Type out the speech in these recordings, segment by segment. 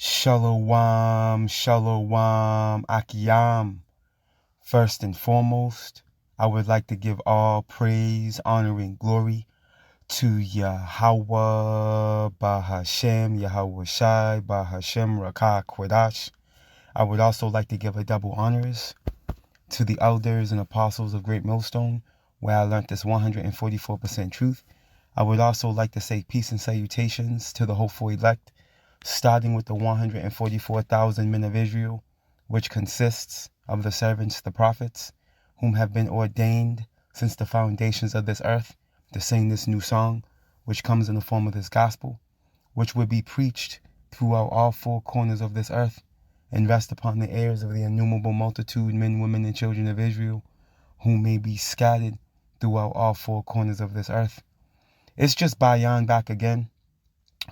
Shalom, shalom, akiyam. First and foremost, I would like to give all praise, honor, and glory to Yahawah, Bahasham, Yahawashi, Bahasham, Rakah, Kwadash. I would also like to give a double honors to the elders and apostles of Great Millstone, where I learned this 144% truth. I would also like to say peace and salutations to the hopeful elect, starting with the 144,000 men of Israel, which consists of the servants, the prophets, whom have been ordained since the foundations of this earth to sing this new song, which comes in the form of this gospel, which will be preached throughout all four corners of this earth and rest upon the ears of the innumerable multitude, men, women, and children of Israel, who may be scattered throughout all four corners of this earth. It's just Bayan back again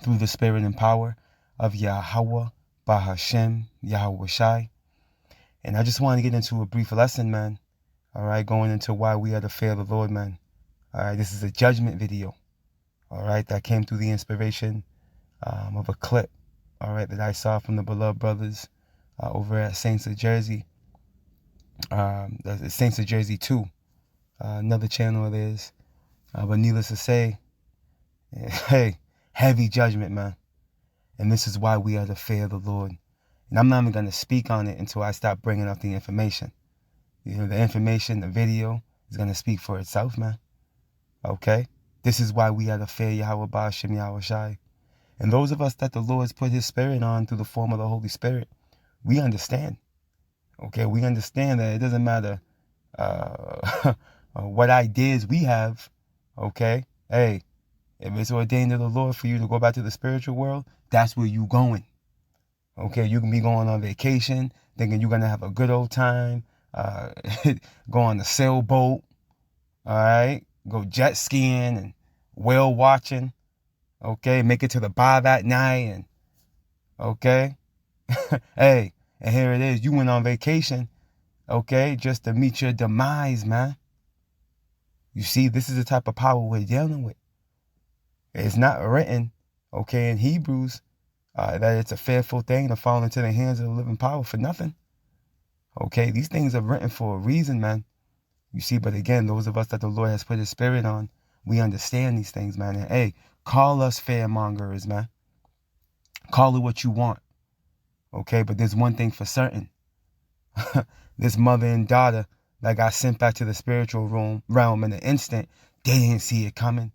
through the spirit and power of Yahawah, Bahasham, Yahawashi. And I just want to get into a brief lesson, man. All right, going into why we are to fear the Lord, man. All right, this is a judgment video. All right, that came through the inspiration of a clip, all right, that I saw from the beloved brothers over at Saints of Jersey. Saints of Jersey 2, another channel it is. But needless to say, hey, heavy judgment, man. And this is why we are to fear the Lord. And I'm not even going to speak on it until I stop bringing up the information. You know, the information, the video is going to speak for itself, man. Okay? This is why we are to fear Yahawah, Bahasham, Yahawashi. And those of us that the Lord's put his spirit on through the form of the Holy Spirit, we understand. Okay? We understand that it doesn't matter what ideas we have. Okay? Hey, if it's ordained of the Lord for you to go back to the spiritual world, that's where you going. Okay, you can be going on vacation, thinking you're going to have a good old time, go on a sailboat, all right, go jet skiing and whale watching, okay, make it to the bar that night, and okay, hey, and here it is, you went on vacation, okay, just to meet your demise, man. You see, this is the type of power we're dealing with. It's not written, okay, in Hebrews, that it's a fearful thing to fall into the hands of the living power for nothing. Okay, these things are written for a reason, man. You see, but again, those of us that the Lord has put his spirit on, we understand these things, man. And hey, call us fearmongers, man. Call it what you want. Okay, but there's one thing for certain. This mother and daughter that got sent back to the spiritual realm in an instant, they didn't see it coming.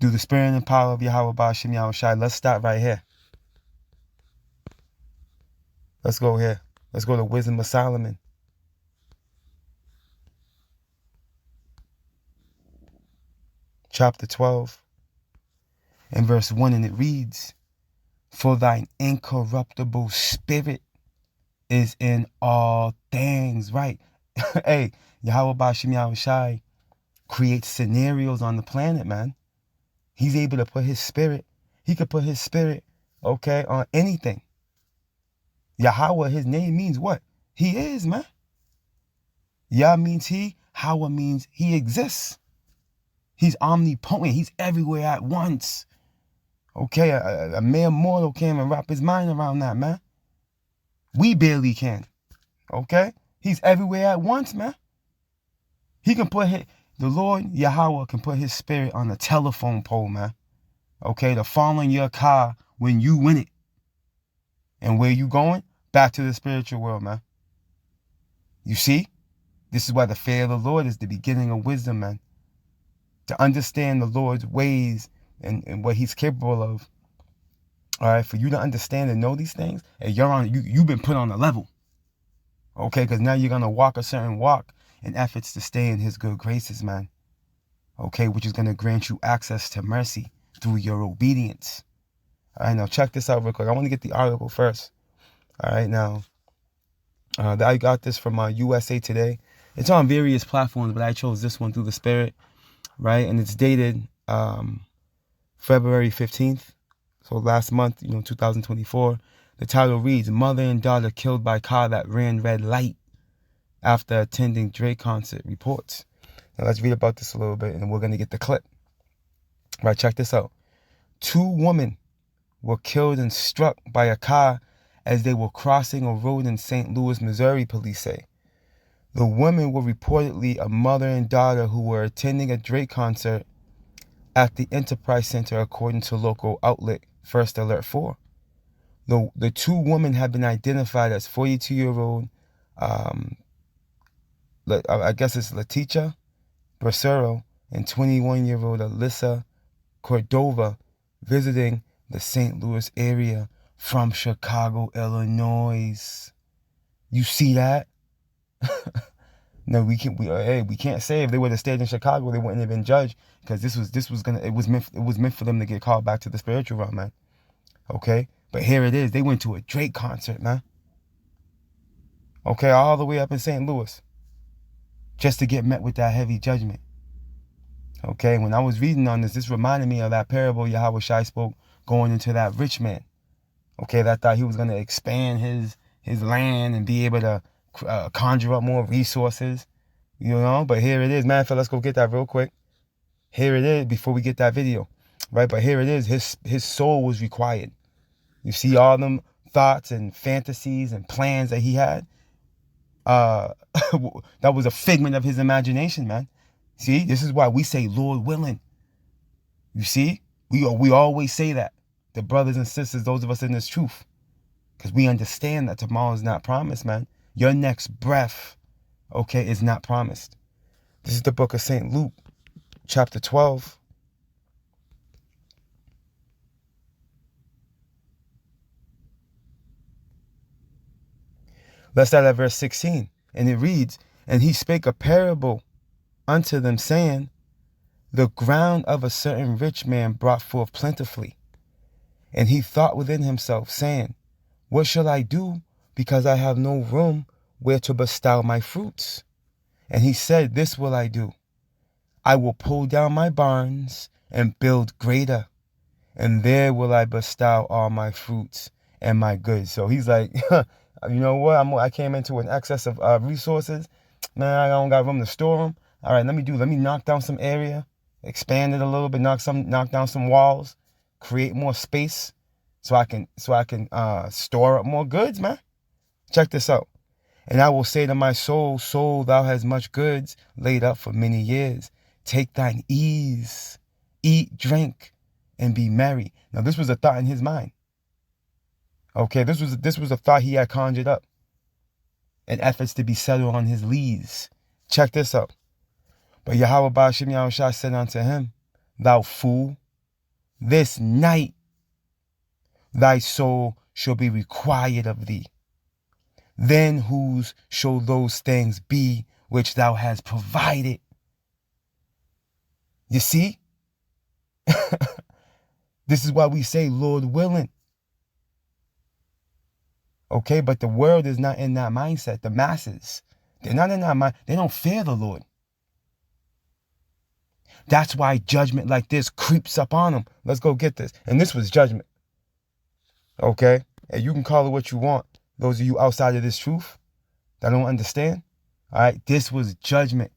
Through the spirit and power of Yahawah, Bahasham, Yahawashi. Let's start right here. Let's go here. Let's go to Wisdom of Solomon. Chapter 12 and verse 1, and it reads, "For thine incorruptible spirit is in all things." Right. Hey, Yahawah, Bahasham, Yahawashi creates scenarios on the planet, man. He's able to put his spirit. He could put his spirit, okay, on anything. Yahawah, his name means what? He is, man. Yah means he. Hawa means he exists. He's omnipotent. He's everywhere at once. Okay, a mere mortal can't even wrap his mind around that, man. We barely can. Okay? He's everywhere at once, man. He can put the Lord Yahawah can put his spirit on a telephone pole, man. Okay, to fall in your car when you win it. And where you going? Back to the spiritual world, man. You see? This is why the fear of the Lord is the beginning of wisdom, man. To understand the Lord's ways and what he's capable of. All right, for you to understand and know these things, and you've been put on a level. Okay, because now you're going to walk a certain walk in efforts to stay in his good graces, man. Okay, which is going to grant you access to mercy through your obedience. All right, now check this out real quick. I want to get the article first. All right, now, I got this from USA Today. It's on various platforms, but I chose this one through the Spirit, right? And it's dated February 15th, so last month, 2024. The title reads, "Mother and daughter killed by car that ran red light after attending Drake concert," reports. Now let's read about this a little bit, and we're going to get the clip. Right, check this out. 2 women were killed and struck by a car as they were crossing a road in St. Louis, Missouri, police say. The women were reportedly a mother and daughter who were attending a Drake concert at the Enterprise Center, according to local outlet First Alert 4. The two women have been identified as 42-year-old, I guess it's Leticia Bracero, and 21-year-old Alyssa Cordova, visiting the St. Louis area from Chicago, Illinois. You see that? No, we can't say if they would have stayed in Chicago, they wouldn't have been judged, because it was meant for them to get called back to the spiritual realm, man. Okay? But here it is. They went to a Drake concert, man. Okay, all the way up in St. Louis, just to get met with that heavy judgment. Okay, when I was reading on this reminded me of that parable Yahawashi spoke going into that rich man. Okay, that thought he was going to expand his land and be able to conjure up more resources, you know. But here it is, man. Let's go get that real quick. Here it is before we get that video, right? But here it is. His soul was required. You see all them thoughts and fantasies and plans that he had. That was a figment of his imagination, man. See, this is why we say, Lord willing. You see, we always say that, the brothers and sisters, those of us in this truth, because we understand that tomorrow is not promised, man. Your next breath, okay, is not promised. This is the book of St. Luke, chapter 12. Let's start at verse 16. And it reads, "And he spake a parable unto them, saying, The ground of a certain rich man brought forth plentifully. And he thought within himself, saying, What shall I do, because I have no room where to bestow my fruits? And he said, This will I do. I will pull down my barns and build greater, and there will I bestow all my fruits and my goods." So he's like, you know what? I came into an excess of resources. Man, I don't got room to store them. All right, let me knock down some area, expand it a little bit, knock down some walls, create more space, so I can store up more goods, man. Check this out. "And I will say to my soul, Soul, thou hast much goods laid up for many years. Take thine ease, eat, drink, and be merry." Now, this was a thought in his mind. Okay, this was a thought he had conjured up, in efforts to be settled on his lees. Check this out. "But Yahawah Bahasham Yahawashi said unto him, Thou fool, this night thy soul shall be required of thee. Then whose shall those things be which thou hast provided?" You see? This is why we say, Lord willing. Okay, but the world is not in that mindset. The masses, they're not in that mind. They don't fear the Lord. That's why judgment like this creeps up on them. Let's go get this. And this was judgment. Okay? And you can call it what you want. Those of you outside of this truth that don't understand. All right? This was judgment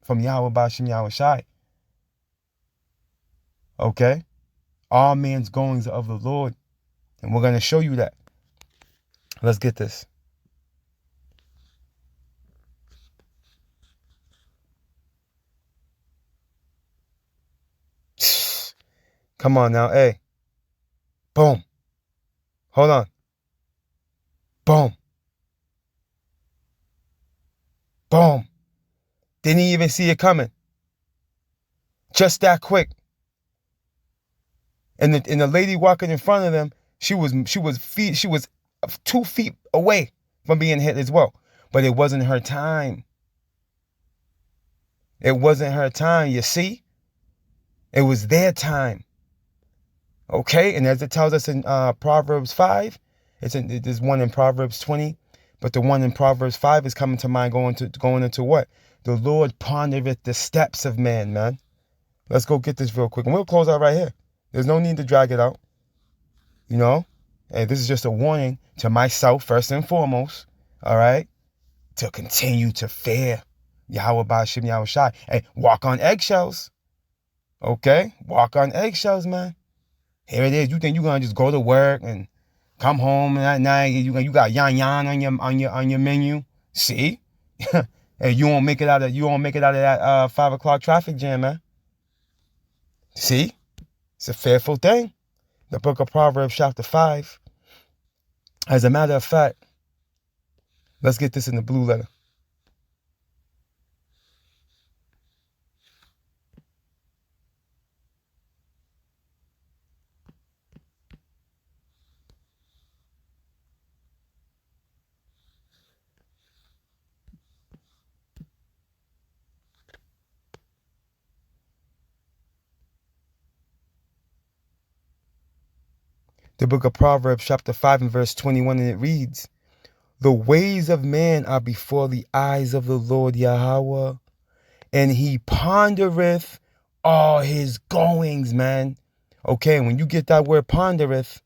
from Yahawah Bahasham Yahawashi. Okay? All men's goings are of the Lord. And we're going to show you that. Let's get this. Come on now. Hey. Boom. Hold on. Boom. Boom. Didn't even see it coming. Just that quick. And the lady walking in front of them, she was 2 feet away from being hit as well. But it wasn't her time. It wasn't her time, you see? It was their time. Okay? And as it tells us in Proverbs 5, there's one in Proverbs 20, but the one in Proverbs 5 is coming to mind going into what? The Lord pondereth the steps of man. Let's go get this real quick. And we'll close out right here. There's no need to drag it out. You know? And this is just a warning to myself, first and foremost, all right, to continue to fear Yahawah Bahasham Yahawashi. Hey, walk on eggshells. Okay? Walk on eggshells, man. Here it is. You think you're gonna just go to work and come home and at night you got yan on your menu? See? And you won't make it out of that 5 o'clock traffic jam, man. See? It's a fearful thing. The book of Proverbs, chapter 5. As a matter of fact, let's get this in the blue letter. The book of Proverbs, chapter 5 and verse 21, and it reads, "The ways of man are before the eyes of the Lord Yahawah, and he pondereth all his goings," man. Okay, when you get that word pondereth,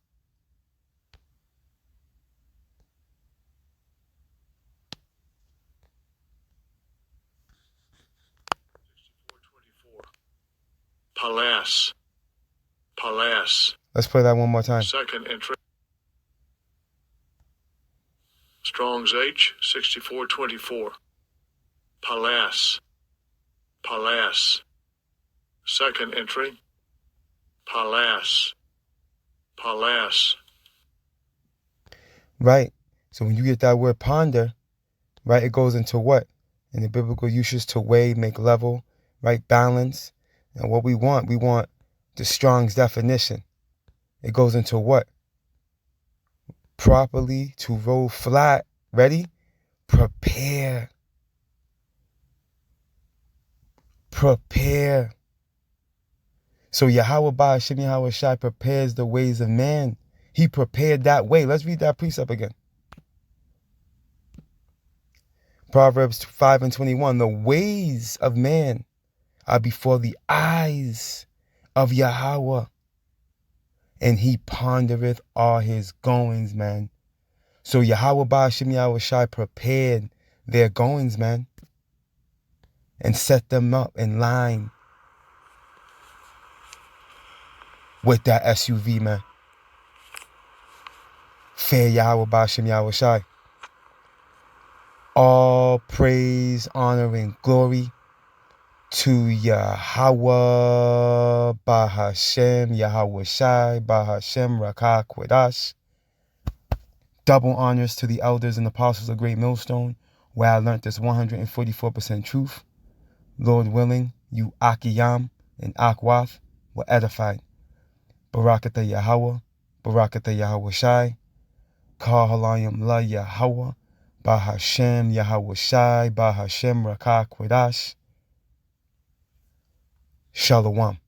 Palas. let's play that one more time. Second entry. Strong's H 6424. Palas. Second entry. Palas. Right. So when you get that word ponder, right, it goes into what? In the biblical usage, to weigh, make level, right, balance. And what we want the Strong's definition. It goes into what? Properly to roll flat. Ready? Prepare. So Yahawah Bahasham Yahawashi prepares the ways of man. He prepared that way. Let's read that precept again. Proverbs 5 and 21. The ways of man are before the eyes of Yahawah, and he pondereth all his goings, man. So Yahawah Bahasham Yahawashi prepared their goings, man, and set them up in line with that SUV, man. Fear Yahawah Bahasham Yahawashi. All praise, honor, and glory to Yahawah Bahasham Yahawashi Bahasham Rakah Kwadash. Double honors to the elders and apostles of Great Millstone, where I learned this 144% truth. Lord willing, you Akiyam and Akwath were edified. Barakatah Yahawah, Barakatah Yahawashi, Kahalayim La Yahawah, Bahasham Yahawashi, Bahasham Rakah Kwadash. Shalom.